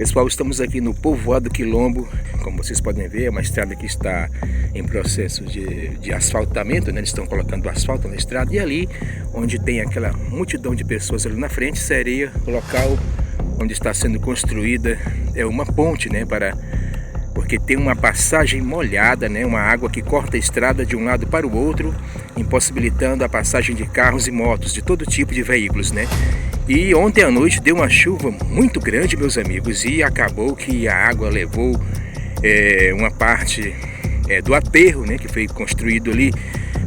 Pessoal, estamos aqui no Povoado Quilombo. Como vocês podem ver, é uma estrada que está em processo de asfaltamento, né? Eles estão colocando asfalto na estrada, e ali onde tem aquela multidão de pessoas ali na frente seria o local onde está sendo construída uma ponte, né? Porque tem uma passagem molhada, né? Uma água que corta a estrada de um lado para o outro, impossibilitando a passagem de carros e motos, de todo tipo de veículos, né? E ontem à noite deu uma chuva muito grande, meus amigos, e acabou que a água levou uma parte do aterro, né, que foi construído ali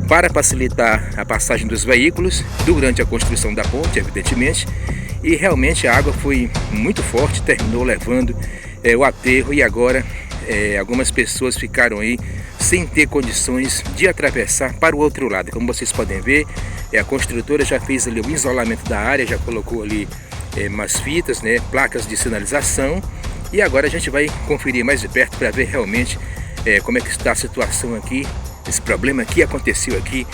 para facilitar a passagem dos veículos durante a construção da ponte, evidentemente. E realmente a água foi muito forte, terminou levando o aterro, e agora algumas pessoas ficaram aí sem ter condições de atravessar para o outro lado. Como vocês podem ver, a construtora já fez ali o isolamento da área, já colocou ali umas fitas, né, placas de sinalização, e agora a gente vai conferir mais de perto para ver realmente como é que está a situação aqui, esse problema que aconteceu aqui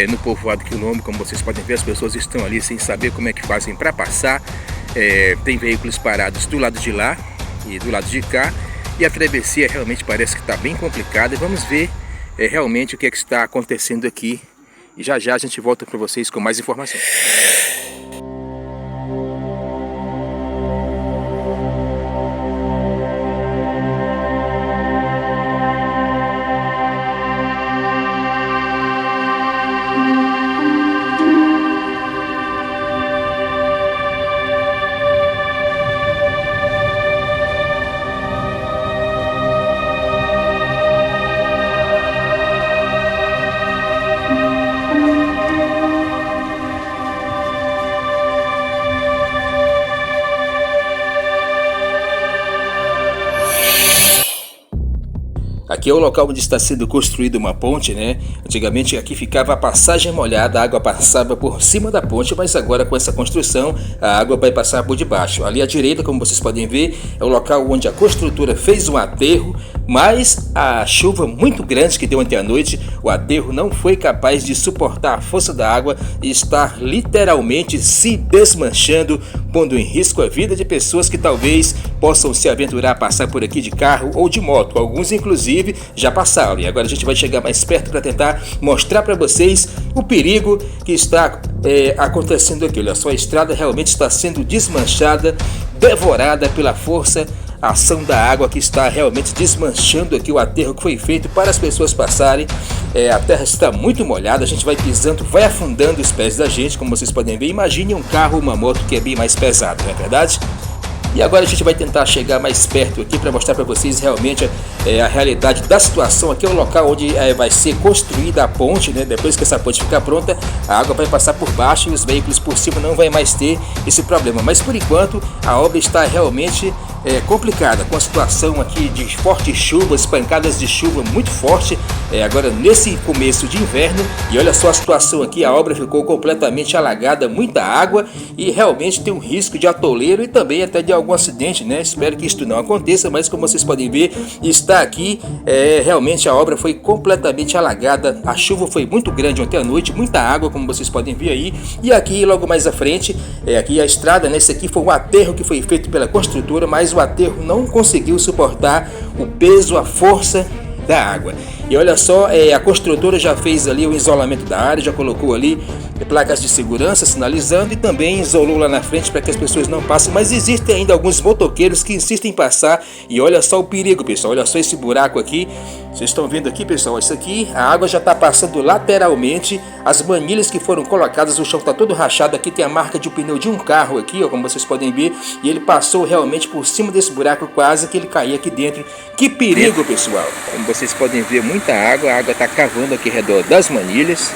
no Povoado Quilombo. Como vocês podem ver, as pessoas estão ali sem saber como é que fazem para passar, tem veículos parados do lado de lá e do lado de cá, e a travessia realmente parece que está bem complicada. E vamos ver realmente o que é que está acontecendo aqui, e já já a gente volta para vocês com mais informações. Aqui é o local onde está sendo construída uma ponte, né? Antigamente aqui ficava a passagem molhada, a água passava por cima da ponte, mas agora com essa construção a água vai passar por debaixo. Ali à direita, como vocês podem ver, é o local onde a construtora fez um aterro, mas a chuva muito grande que deu ontem à noite, o aterro não foi capaz de suportar a força da água e está literalmente se desmanchando, pondo em risco a vida de pessoas que talvez possam se aventurar a passar por aqui de carro ou de moto. Alguns inclusive já passaram, e agora a gente vai chegar mais perto para tentar mostrar para vocês o perigo que está acontecendo aqui. Olha só, a estrada realmente está sendo desmanchada, devorada pela força, a ação da água que está realmente desmanchando aqui o aterro que foi feito para as pessoas passarem. A terra está muito molhada, a gente vai pisando, vai afundando os pés da gente, como vocês podem ver. Imagine um carro ou uma moto que é bem mais pesado, não é verdade? E agora a gente vai tentar chegar mais perto aqui para mostrar para vocês realmente a realidade da situação. Aqui é o local onde vai ser construída a ponte, né? Depois que essa ponte ficar pronta, a água vai passar por baixo e os veículos por cima não vai mais ter esse problema. Mas por enquanto a obra está realmente complicada, com a situação aqui de fortes chuvas, pancadas de chuva muito forte, agora nesse começo de inverno. E olha só a situação aqui, a obra ficou completamente alagada, muita água, e realmente tem um risco de atoleiro e também até de algum acidente, né? Espero que isso não aconteça, mas como vocês podem ver, está aqui, realmente a obra foi completamente alagada. A chuva foi muito grande ontem à noite, muita água, como vocês podem ver aí. E aqui logo mais à frente, aqui a estrada, né? Esse aqui foi um aterro que foi feito pela construtora, mas o aterro não conseguiu suportar o peso, a força da água. E olha só, a construtora já fez ali o isolamento da área, já colocou ali placas de segurança sinalizando, e também isolou lá na frente para que as pessoas não passem. Mas existem ainda alguns motoqueiros que insistem em passar, e olha só o perigo, pessoal. Olha só esse buraco aqui, vocês estão vendo aqui, pessoal, isso aqui, a água já está passando lateralmente, as manilhas que foram colocadas, o chão está todo rachado. Aqui tem a marca de um pneu de um carro aqui, ó, como vocês podem ver, e ele passou realmente por cima desse buraco, quase que ele caía aqui dentro. Que perigo, pessoal! Como vocês podem ver, muita água, a água está cavando aqui ao redor das manilhas,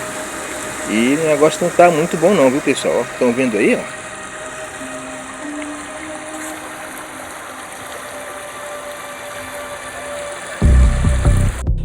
e o negócio não está muito bom não, viu, pessoal? Estão vendo aí, ó?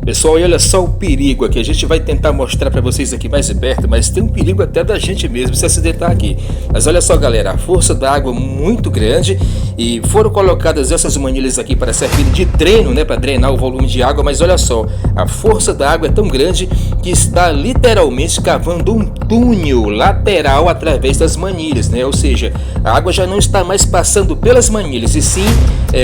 Pessoal, e olha só o perigo aqui. A gente vai tentar mostrar para vocês aqui mais de perto, mas tem um perigo até da gente mesmo se acidentar aqui. Mas olha só, galera, a força da água é muito grande e foram colocadas essas manilhas aqui para servir de dreno, né, para drenar o volume de água. Mas olha só, a força da água é tão grande que está literalmente cavando um túnel lateral através das manilhas, né? Ou seja, a água já não está mais passando pelas manilhas e sim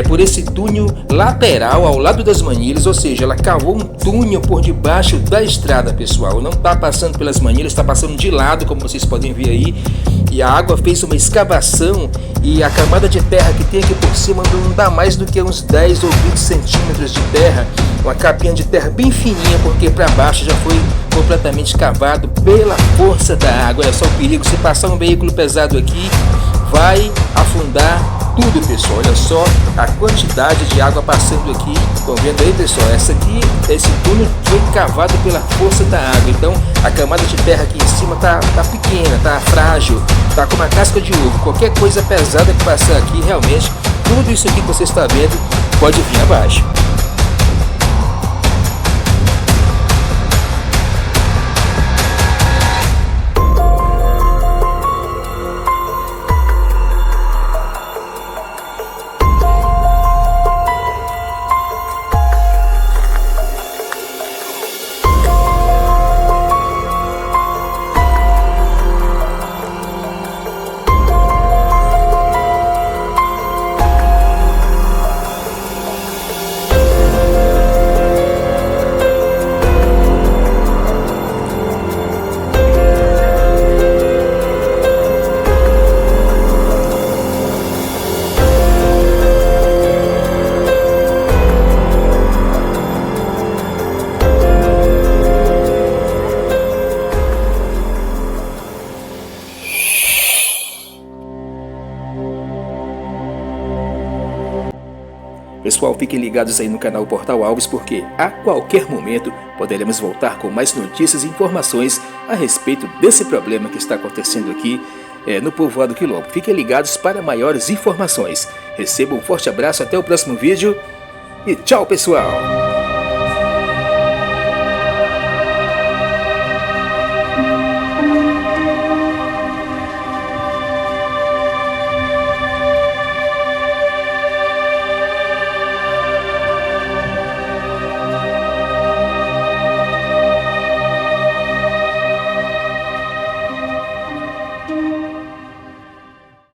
por esse túnel lateral ao lado das manilhas, ou seja, ela cavou um túnel por debaixo da estrada, pessoal. Não está passando pelas manilhas, está passando de lado, como vocês podem ver aí. E a água fez uma escavação e a camada de terra que tem aqui por cima não dá mais do que uns 10 ou 20 centímetros de terra. Uma capinha de terra bem fininha, porque para baixo já foi completamente cavado pela força da água. Olha só o perigo, se passar um veículo pesado aqui, vai afundar tudo, pessoal. Olha só a quantidade de água passando aqui. Estão vendo aí, pessoal? Esse túnel foi cavado pela força da água. Então a camada de terra aqui em cima tá pequena, tá frágil, tá com uma casca de ovo. Qualquer coisa pesada que passar aqui, realmente tudo isso aqui que você está vendo pode vir abaixo. Pessoal, fiquem ligados aí no canal Portal Alves, porque a qualquer momento poderemos voltar com mais notícias e informações a respeito desse problema que está acontecendo aqui no povoado Quilombo. Fiquem ligados para maiores informações. Recebam um forte abraço, até o próximo vídeo e tchau, pessoal!